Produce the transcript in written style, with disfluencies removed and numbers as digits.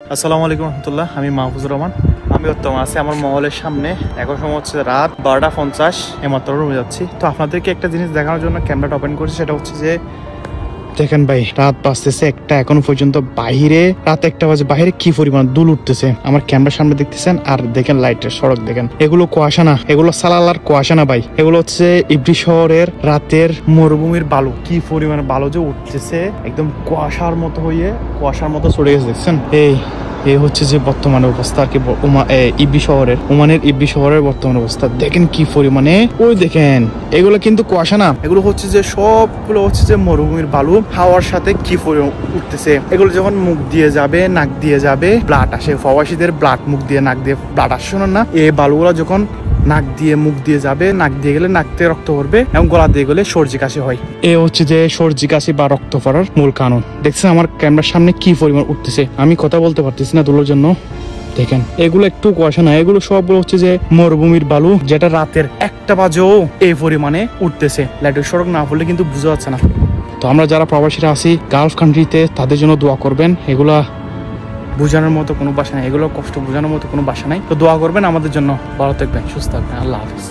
আসসালামু আলাইকুম রহমতুল্লাহ। আমি মাহফুজুর রহমান। আমি বর্তমানে আছি আমার মহলের সামনে। এখন সময় হচ্ছে রাত 12:50। এমাত্র রুমে যাচ্ছি। তো আপনাদেরকে একটা জিনিস দেখানোর জন্য ক্যামেরাটা ওপেন করেছি। সেটা হচ্ছে যে দেখেন ভাই, রাত বাজতেছে একটা, এখনো পর্যন্ত বাহিরে রাত 1টা বাজে, বাহিরে কি পরিমাণ দুল উঠতেছে আমার ক্যামেরার সামনে দেখতেছেন। আর দেখেন লাইটের সড়ক দেখেন, এগুলো কুয়াশা না, এগুলো সালালার কুয়াশা না ভাই, এগুলো হচ্ছে ইবরি শহরের রাতের মরুভূমির বালু। কি পরিমাণ বালু যে উঠতেছে, একদম কুয়াশার মতো হয়ে কুয়াশার মতো চলে গেছে দেখছেন। এই হচ্ছে যে বর্তমানে অবস্থা আর কি ইবরি শহরের, ওমানের ইবরি শহরের বর্তমান অবস্থা দেখেন কি পরিমাণে। ওই দেখেন, এগুলো কিন্তু কুয়াশা না, এগুলো হচ্ছে যে সবগুলো হচ্ছে যে মরুভূমির বালু। হাওয়ার সাথে কি পরিমাণ উঠতেছে, এগুলো যখন মুখ দিয়ে যাবে, নাক দিয়ে যাবে, ব্লাড আসে। প্রবাসীদের ব্লাড মুখ দিয়ে নাক দিয়ে ব্লাড আসে না, এই বালুগুলো যখন নাক দিয়ে মুখ দিয়ে যাবে, নাক দিয়ে গেলে নাক থেকে রক্ত পড়বে এবং গলা দিয়ে গেলে সর্দি কাশি হয়। এ হচ্ছে যে সর্দি কাশি বা রক্ত পড়ার মূল কারণ। দেখছেন আমার ক্যামেরার সামনে কি পরিমাণ উঠতেছে, আমি কথা বলতে পারতেছি না দুলোর জন্য। দেখেন, এগুলো একটু কুয়াশা না, এগুলো সবগুলো হচ্ছে যে মরুভূমির বালু, যেটা রাতের 1টা বাজেও এই পরিমাণে উঠতেছে। লাইটের সড়ক না পড়লে কিন্তু বোঝা যাচ্ছে না। তো আমরা যারা প্রবাসীরা আছি গালফ কান্ট্রিতে, তাদের জন্য দোয়া করবেন। এগুলা বোঝানোর মতো কোনো ভাষা নাই, এগুলো কষ্ট বোঝানোর মতো কোনো ভাষা নাই। তো দোয়া করবেন আমাদের জন্য। ভালো থাকবেন, সুস্থ থাকবেন। আল্লাহ হাফিজ।